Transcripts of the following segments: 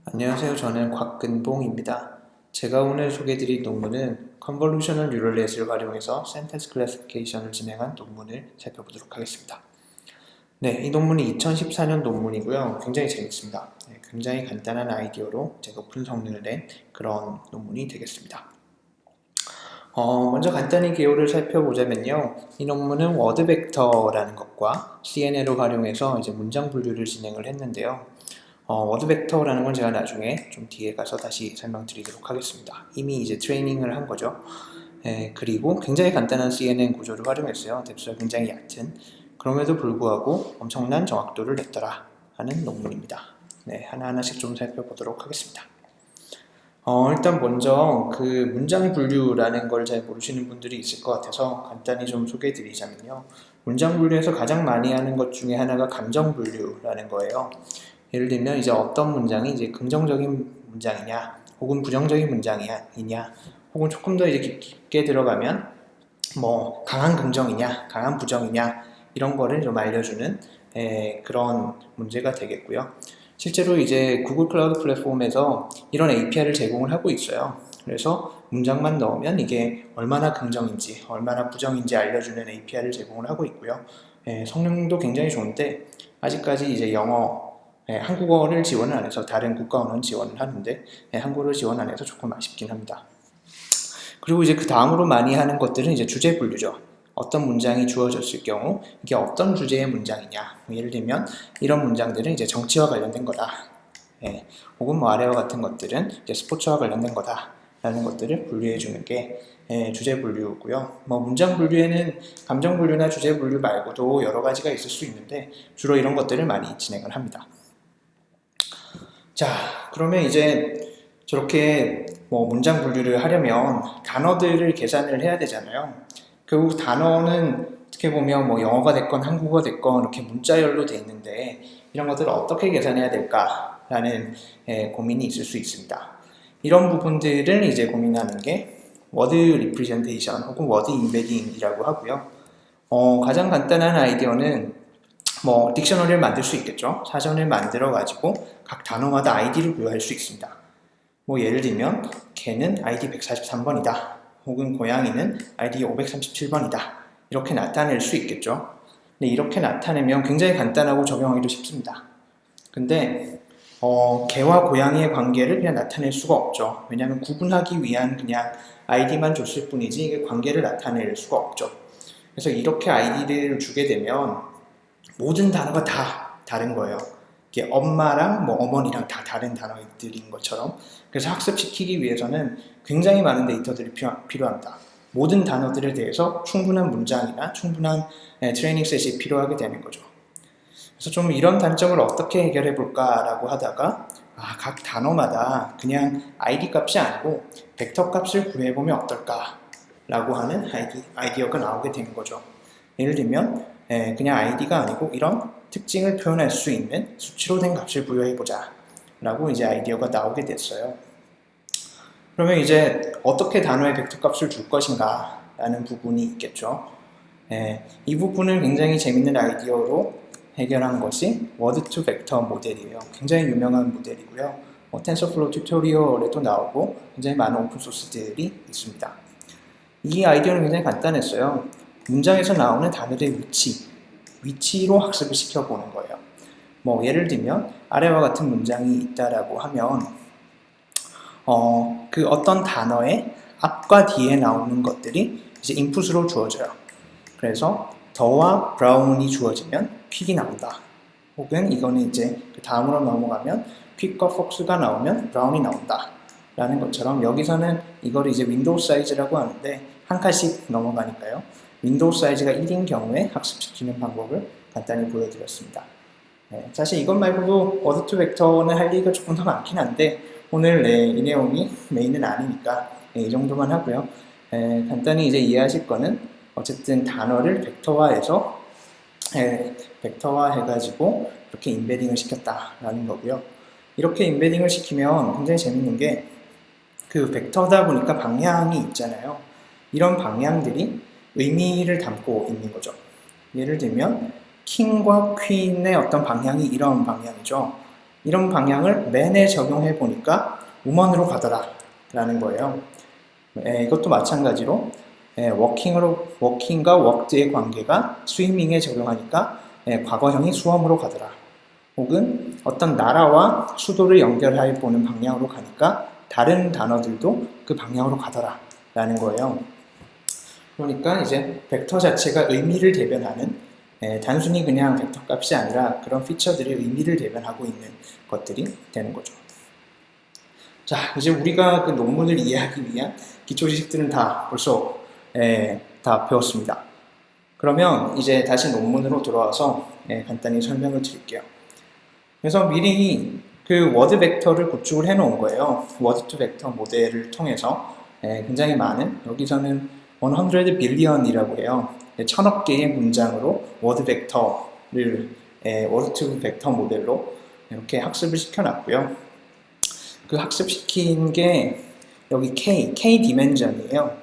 안녕하세요. 저는 곽근봉입니다. 제가 오늘 소개해드릴 논문은 Convolutional Neural Net을 활용해서 Sentence Classification을 진행한 논문을 살펴보도록 하겠습니다. 네, 이 논문은 2014년 논문이고요. 굉장히 재밌습니다. 네, 굉장히 간단한 아이디어로 높은 성능을 낸 그런 논문이 되겠습니다. 먼저 간단히 개요를 살펴보자면요. 이 논문은 워드 벡터라는 것과 CNN을 활용해서 문장 분류를 진행을 했는데요. 워드 벡터라는 건 제가 나중에 좀 뒤에 가서 다시 설명드리도록 하겠습니다. 이미 트레이닝을 한 거죠. 그리고 굉장히 간단한 CNN 구조를 활용했어요. 뎁스가 굉장히 얕은. 그럼에도 불구하고 엄청난 정확도를 냈더라 하는 논문입니다. 네, 하나하나씩 좀 살펴보도록 하겠습니다. 일단 먼저 그 문장 분류라는 걸 잘 모르시는 분들이 있을 것 같아서 간단히 좀 소개해 드리자면요. 문장 분류에서 가장 많이 하는 것 중에 하나가 감정 분류라는 거예요. 예를 들면 어떤 문장이 긍정적인 문장이냐 혹은 부정적인 문장이냐 혹은 조금 더 깊게 들어가면 뭐 강한 긍정이냐 강한 부정이냐 이런 거를 좀 알려주는 그런 문제가 되겠고요. 실제로 구글 클라우드 플랫폼에서 이런 API를 제공을 하고 있어요. 그래서 문장만 넣으면 이게 얼마나 긍정인지 얼마나 부정인지 알려주는 API를 제공을 하고 있고요. 성능도 굉장히 좋은데 아직까지 한국어를 지원을 안 해서 다른 국가 언어는 지원을 하는데 한국어를 지원 안 해서 조금 아쉽긴 합니다. 그리고 그 다음으로 많이 하는 것들은 주제 분류죠. 어떤 문장이 주어졌을 경우 이게 어떤 주제의 문장이냐. 예를 들면 이런 문장들은 정치와 관련된 거다. 혹은 뭐 아래와 같은 것들은 스포츠와 관련된 거다. 라는 것들을 분류해 주는 게 주제 분류고요. 뭐 문장 분류에는 감정 분류나 주제 분류 말고도 여러 가지가 있을 수 있는데 주로 이런 것들을 많이 진행을 합니다. 자, 그러면 저렇게 뭐 문장 분류를 하려면 단어들을 계산을 해야 되잖아요. 결국 단어는 어떻게 보면 뭐 영어가 됐건 한국어가 됐건 이렇게 문자열로 돼 있는데 이런 것들을 어떻게 계산해야 될까라는 고민이 있을 수 있습니다. 이런 부분들을 고민하는 게 워드 리프레젠테이션 혹은 워드 임베딩이라고 하고요. 가장 간단한 아이디어는 뭐 딕셔너리를 만들 수 있겠죠. 사전을 만들어 가지고 각 단어마다 아이디를 부여할 수 있습니다. 뭐 예를 들면 개는 아이디 143번이다. 혹은 고양이는 아이디 537번이다. 이렇게 나타낼 수 있겠죠. 근데 이렇게 나타내면 굉장히 간단하고 적용하기도 쉽습니다. 근데 개와 고양이의 관계를 그냥 나타낼 수가 없죠. 왜냐하면 구분하기 위한 그냥 아이디만 줬을 뿐이지 이게 관계를 나타낼 수가 없죠. 그래서 이렇게 아이디를 주게 되면 모든 단어가 다 다른 거예요. 이게 엄마랑 뭐 어머니랑 다 다른 단어들인 것처럼. 그래서 학습시키기 위해서는 굉장히 많은 데이터들이 필요합니다. 모든 단어들에 대해서 충분한 문장이나 충분한 트레이닝 셋이 필요하게 되는 거죠. 그래서 좀 이런 단점을 어떻게 해결해 볼까라고 하다가 각 단어마다 그냥 ID 값이 아니고 벡터 값을 구해보면 어떨까라고 하는 아이디어가 나오게 된 거죠. 예를 들면 그냥 id가 아니고 이런 특징을 표현할 수 있는 수치로 된 값을 부여해보자 라고 아이디어가 나오게 됐어요. 그러면 어떻게 단어의 벡터 값을 줄 것인가 라는 부분이 있겠죠. 이 부분을 굉장히 재밌는 아이디어로 해결한 것이 워드 투 벡터 모델이에요. 굉장히 유명한 모델이고요. 텐서플로우 튜토리얼에도 나오고 굉장히 많은 오픈소스들이 있습니다. 이 아이디어는 굉장히 간단했어요. 문장에서 나오는 단어의 위치로 학습을 시켜보는 거예요. 뭐 예를 들면 아래와 같은 문장이 있다라고 하면 그 어떤 단어의 앞과 뒤에 나오는 것들이 인풋으로 주어져요. 그래서 더와 브라운이 주어지면 퀵이 나온다. 혹은 이거는 그 다음으로 넘어가면 퀵과 폭스가 나오면 브라운이 나온다. 라는 것처럼 여기서는 이걸 윈도우 사이즈라고 하는데 한 칸씩 넘어가니까요. 윈도우 사이즈가 1인 경우에 학습시키는 방법을 간단히 보여드렸습니다. 사실 이것 말고도 워드 투 벡터는 할 얘기가 조금 더 많긴 한데 오늘 이 내용이 메인은 아니니까 이 정도만 하고요. 간단히 이해하실 거는 어쨌든 단어를 벡터화해가지고 이렇게 인베딩을 시켰다라는 거고요. 이렇게 인베딩을 시키면 굉장히 재밌는 게 그 벡터다 보니까 방향이 있잖아요. 이런 방향들이 의미를 담고 있는 거죠. 예를 들면 킹과 퀸의 어떤 방향이 이런 방향이죠. 이런 방향을 맨에 적용해 보니까 우먼으로 가더라 라는 거예요. 이것도 마찬가지로 워킹과 워크드의 관계가 스위밍에 적용하니까 과거형이 수험으로 가더라. 혹은 어떤 나라와 수도를 연결해 보는 방향으로 가니까 다른 단어들도 그 방향으로 가더라 라는 거예요. 그러니까 이제 벡터 자체가 의미를 대변하는 단순히 그냥 벡터 값이 아니라 그런 피처들이 의미를 대변하고 있는 것들이 되는 거죠. 자, 이제 우리가 그 논문을 이해하기 위한 기초 지식들은 다 벌써 다 배웠습니다. 그러면 이제 다시 논문으로 돌아와서 간단히 설명을 드릴게요. 그래서 미리 그 워드 벡터를 구축을 해 놓은 거예요. 워드 투 벡터 모델을 통해서 굉장히 많은, 여기서는 100 빌리언이라고 해요. 1000억 개의 문장으로 워드 벡터를 워드 투 벡터 모델로 이렇게 학습을 시켜놨고요. 그 학습시킨 게 여기 K 디멘전이에요.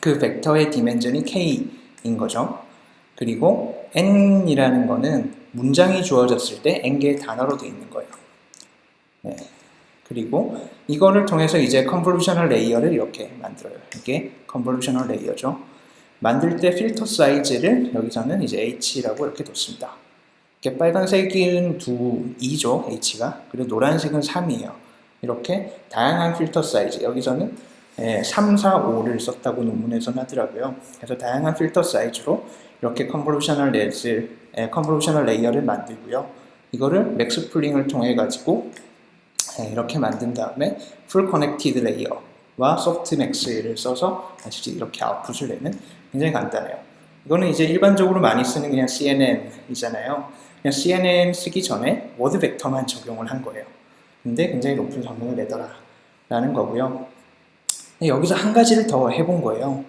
그 벡터의 디멘전이 K인 거죠. 그리고 N이라는 거는 문장이 주어졌을 때 N개의 단어로 되어 있는 거예요. 네. 그리고 이거를 통해서 이제 컨볼루셔널 레이어를 이렇게 만들어요. 이게 컨볼루셔널 레이어죠. 만들 때 필터 사이즈를 여기서는 이제 H라고 이렇게 뒀습니다. 이렇게 빨간색은 2죠, H가. 그리고 노란색은 3이에요. 이렇게 다양한 필터 사이즈, 여기서는 3, 4, 5를 썼다고 논문에서는 하더라고요. 그래서 다양한 필터 사이즈로 이렇게 컨볼루셔널 레이어를 만들고요. 이거를 맥스 풀링을 통해 가지고 이렇게 만든 다음에 풀 커넥티드 레이어와 소프트 맥스를 써서 다시 이렇게 아웃풋을 내는, 굉장히 간단해요. 이거는 이제 일반적으로 많이 쓰는 그냥 CNN이잖아요. 그냥 CNN 쓰기 전에 워드 벡터만 적용을 한 거예요. 근데 굉장히 높은 성능을 내더라 라는 거고요. 여기서 한 가지를 더 해본 거예요.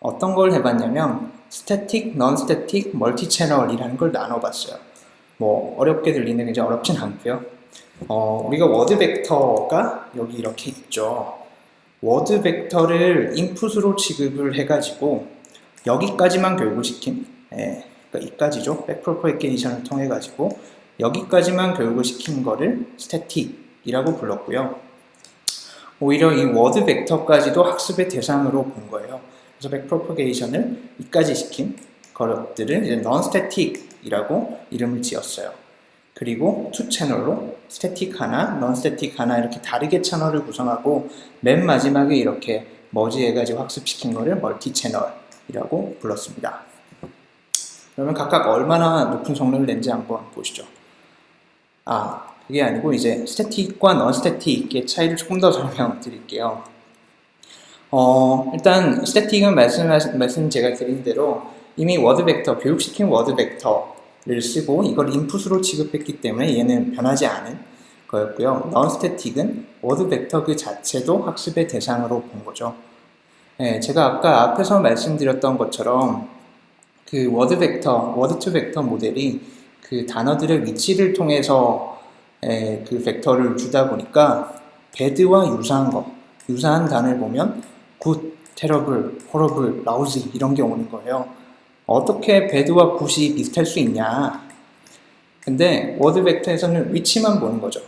어떤 걸 해봤냐면 스태틱, non-static, 멀티채널이라는 걸 나눠봤어요. 뭐 어렵게 들리는 게 어렵진 않고요. 우리가 워드 벡터가 여기 이렇게 있죠. 워드 벡터를 인풋으로 취급을 해가지고 여기까지만 교육을 그러니까 이까지죠. 백프로퍼게이션을 통해 가지고 여기까지만 교육을 시킨 거를 스태틱이라고 불렀고요. 오히려 이 워드 벡터까지도 학습의 대상으로 본 거예요. 그래서 백프로퍼게이션을 이까지 시킨 것들을 이제 non-static이라고 이름을 지었어요. 그리고 투 채널로 스태틱 하나, non-static 하나 이렇게 다르게 채널을 구성하고 맨 마지막에 이렇게 머지해가지고 학습시킨 거를 멀티 채널이라고 불렀습니다. 그러면 각각 얼마나 높은 성능을 낸지 한번 보시죠. 그게 아니고 이제 스태틱과 non-static의 차이를 조금 더 설명드릴게요. 일단 스태틱은 말씀 제가 드린 대로 이미 워드 벡터, 교육시킨 워드 벡터를 쓰고 이걸 인풋으로 취급했기 때문에 얘는 변하지 않은 거였고요. non-static은 워드 벡터 그 자체도 학습의 대상으로 본 거죠. 제가 아까 앞에서 말씀드렸던 것처럼 그 워드 투 벡터 모델이 그 단어들의 위치를 통해서 그 벡터를 주다 보니까 bad와 유사한 단어를 보면 good, terrible, horrible, lousy 이런 게 오는 거예요. 어떻게 bad와 good이 비슷할 수 있냐? 근데 워드 벡터에서는 위치만 보는 거죠.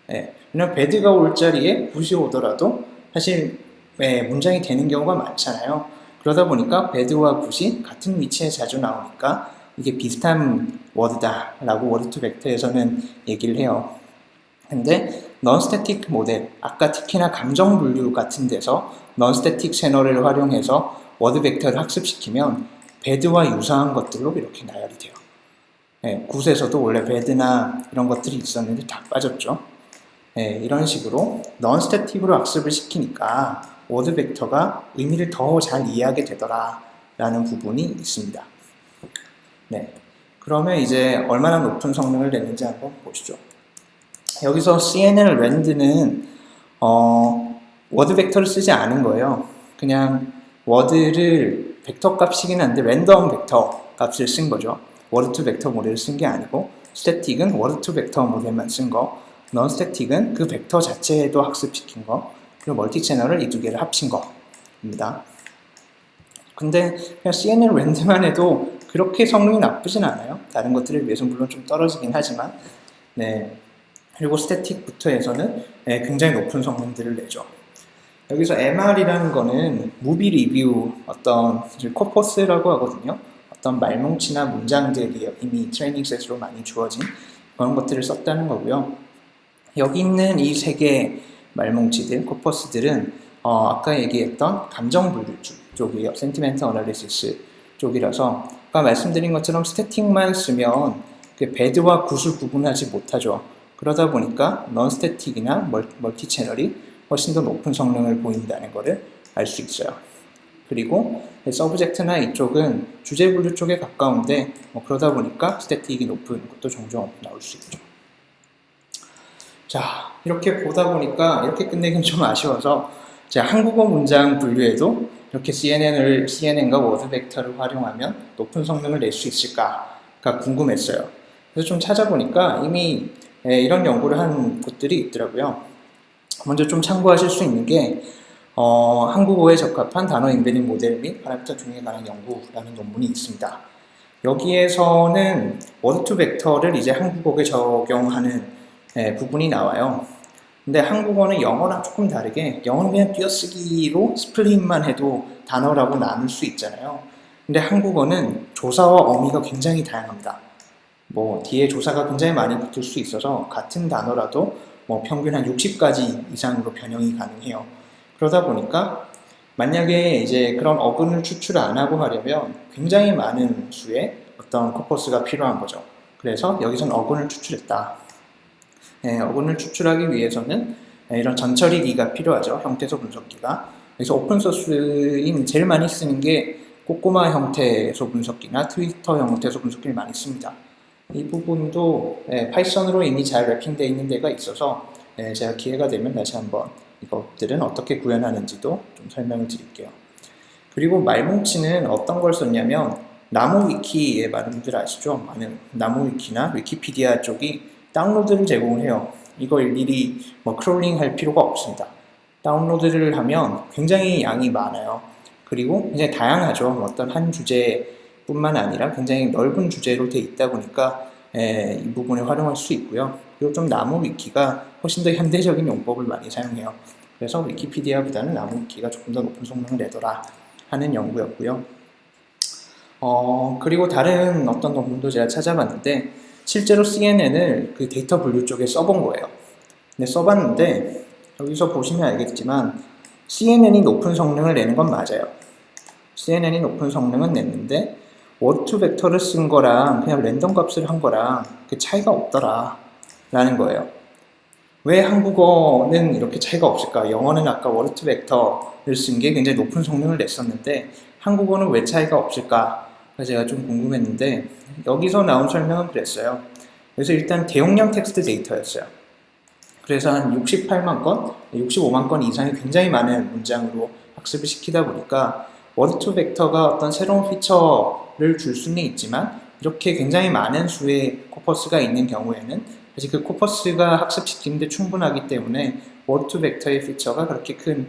왜냐면 bad가 올 자리에 good이 오더라도 사실 문장이 되는 경우가 많잖아요. 그러다 보니까 bad와 good이 같은 위치에 자주 나오니까 이게 비슷한 워드다 라고 워드 투 벡터에서는 얘기를 해요. 근데 non-static 모델, 아까 특히나 감정 분류 같은 데서 non-static 채널을 활용해서 워드 벡터를 학습시키면 bad와 유사한 것들로 이렇게 나열이 돼요. 굿에서도 원래 bad나 이런 것들이 있었는데 다 빠졌죠. 이런 식으로 non-static으로 학습을 시키니까 워드 벡터가 의미를 더 잘 이해하게 되더라 라는 부분이 있습니다. 그러면 이제 얼마나 높은 성능을 냈는지 한번 보시죠. 여기서 CNN 랜드는 워드 벡터를 쓰지 않은 거예요. 그냥 워드를 벡터 값이긴 한데 랜덤 벡터 값을 쓴 거죠. 워드 투 벡터 모델을 쓴 게 아니고 스태틱은 워드 투 벡터 모델만 쓴 거, non-static은 그 벡터 자체에도 학습시킨 거, 그리고 멀티 채널을 이 두 개를 합친 거입니다. 근데 그냥 CNN 랜드만 해도 그렇게 성능이 나쁘진 않아요. 다른 것들에 비해서 물론 좀 떨어지긴 하지만 그리고 스태틱부터 해서는 굉장히 높은 성능들을 내죠. 여기서 MR이라는 거는 무비 리뷰 어떤 코퍼스라고 하거든요. 어떤 말뭉치나 문장들이 이미 트레이닝 셋으로 많이 주어진 그런 것들을 썼다는 거고요. 여기 있는 이 세 개의 말뭉치들, 코퍼스들은 아까 얘기했던 감정 분류 쪽이에요. 센티멘트 어널리시스 쪽이라서 아까 말씀드린 것처럼 스태틱만 쓰면 그 배드와 굿을 구분하지 못하죠. 그러다 보니까 넌 스태틱이나 멀티 채널이 훨씬 더 높은 성능을 보인다는 것을 알 수 있어요. 그리고 서브젝트나 이쪽은 주제 분류 쪽에 가까운데 그러다 보니까 스태틱이 높은 것도 종종 나올 수 있죠. 자, 이렇게 보다 보니까 이렇게 끝내긴 좀 아쉬워서 제가 한국어 문장 분류에도 이렇게 CNN과 워드 벡터를 활용하면 높은 성능을 낼 수 있을까가 궁금했어요. 그래서 좀 찾아보니까 이미 이런 연구를 한 곳들이 있더라고요. 먼저 좀 참고하실 수 있는 게 한국어에 적합한 단어 인베딩 모델 및 파라미터 중에 관한 연구라는 논문이 있습니다. 여기에서는 워드 투 벡터를 이제 한국어에 적용하는 부분이 나와요. 근데 한국어는 영어랑 조금 다르게 영어는 그냥 띄어쓰기로 스플릿만 해도 단어라고 나눌 수 있잖아요. 근데 한국어는 조사와 어미가 굉장히 다양합니다. 뒤에 조사가 굉장히 많이 붙을 수 있어서 같은 단어라도 평균 한 60가지 이상으로 변형이 가능해요. 그러다 보니까 만약에 이제 그런 어근을 추출 안 하고 하려면 굉장히 많은 수의 어떤 코퍼스가 필요한 거죠. 그래서 여기서는 어근을 추출했다. 어근을 추출하기 위해서는 이런 전처리기가 필요하죠. 형태소 분석기가. 그래서 오픈소스인 제일 많이 쓰는 게 꼬꼬마 형태소 분석기나 트위터 형태소 분석기를 많이 씁니다. 이 부분도 파이썬으로 이미 잘 랩핑되어 있는 데가 있어서 제가 기회가 되면 다시 한번 이것들은 어떻게 구현하는지도 좀 설명을 드릴게요. 그리고 말뭉치는 어떤 걸 썼냐면 나무 위키에 많은 분들 아시죠? 많은 나무 위키나 위키피디아 쪽이 다운로드를 제공을 해요. 이거 일일이 크롤링 할 필요가 없습니다. 다운로드를 하면 굉장히 양이 많아요. 그리고 굉장히 다양하죠. 어떤 한 주제뿐만 아니라 굉장히 넓은 주제로 돼 있다 보니까 이 부분을 활용할 수 있고요. 그리고 좀 나무 위키가 훨씬 더 현대적인 용법을 많이 사용해요. 그래서 위키피디아보다는 나무 위키가 조금 더 높은 성능을 내더라 하는 연구였고요. 그리고 다른 어떤 논문도 제가 찾아봤는데 실제로 CNN을 그 데이터 분류 쪽에 써본 거예요. 근데 써봤는데 여기서 보시면 알겠지만 CNN이 높은 성능을 내는 건 맞아요. CNN이 높은 성능은 냈는데 워드 투 벡터를 쓴 거랑 그냥 랜덤 값을 한 거랑 그 차이가 없더라 라는 거예요. 왜 한국어는 이렇게 차이가 없을까? 영어는 아까 워드 투 벡터를 쓴 게 굉장히 높은 성능을 냈었는데 한국어는 왜 차이가 없을까? 제가 좀 궁금했는데 여기서 나온 설명은 그랬어요. 그래서 일단 대용량 텍스트 데이터였어요. 그래서 한 68만 건, 65만 건 이상이 굉장히 많은 문장으로 학습을 시키다 보니까 워드 투 벡터가 어떤 새로운 피처를 줄 수는 있지만 이렇게 굉장히 많은 수의 코퍼스가 있는 경우에는 사실 그 코퍼스가 학습시키는데 충분하기 때문에 워드 투 벡터의 피처가 그렇게 큰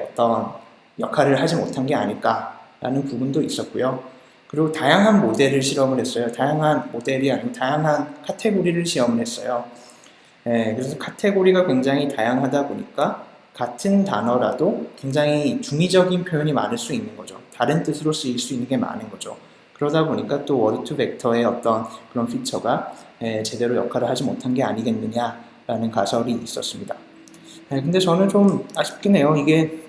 어떤 역할을 하지 못한 게 아닐까라는 부분도 있었고요. 그리고 다양한 모델을 실험을 했어요. 다양한 모델이 아니고 다양한 카테고리를 시험을 했어요. 그래서 카테고리가 굉장히 다양하다 보니까 같은 단어라도 굉장히 중의적인 표현이 많을 수 있는 거죠. 다른 뜻으로 쓰일 수 있는 게 많은 거죠. 그러다 보니까 또 워드 투 벡터의 어떤 그런 피처가 제대로 역할을 하지 못한 게 아니겠느냐라는 가설이 있었습니다. 근데 저는 좀 아쉽긴 해요. 이게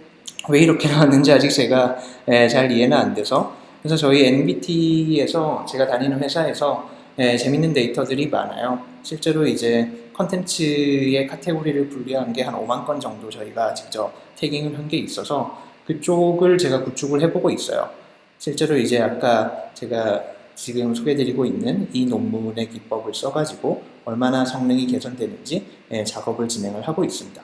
왜 이렇게 나왔는지 아직 제가 잘 이해는 안 돼서 그래서 저희 NBT에서 제가 다니는 회사에서 재밌는 데이터들이 많아요. 실제로 이제 컨텐츠의 카테고리를 분류한 게 한 5만 건 정도 저희가 직접 태깅을 한 게 있어서 그쪽을 제가 구축을 해보고 있어요. 실제로 이제 아까 제가 지금 소개해드리고 있는 이 논문의 기법을 써가지고 얼마나 성능이 개선되는지 작업을 진행을 하고 있습니다.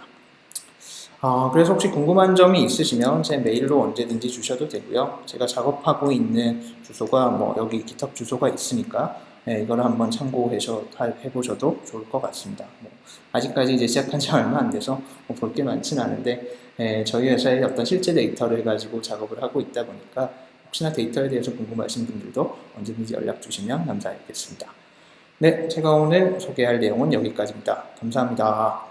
그래서 혹시 궁금한 점이 있으시면 제 메일로 언제든지 주셔도 되고요. 제가 작업하고 있는 주소가 여기 GitHub 주소가 있으니까 이걸 한번 참고해보셔도 좋을 것 같습니다. 아직까지 이제 시작한 지 얼마 안 돼서 볼 게 많지는 않은데 저희 회사의 어떤 실제 데이터를 가지고 작업을 하고 있다 보니까 혹시나 데이터에 대해서 궁금하신 분들도 언제든지 연락 주시면 감사하겠습니다. 네, 제가 오늘 소개할 내용은 여기까지입니다. 감사합니다.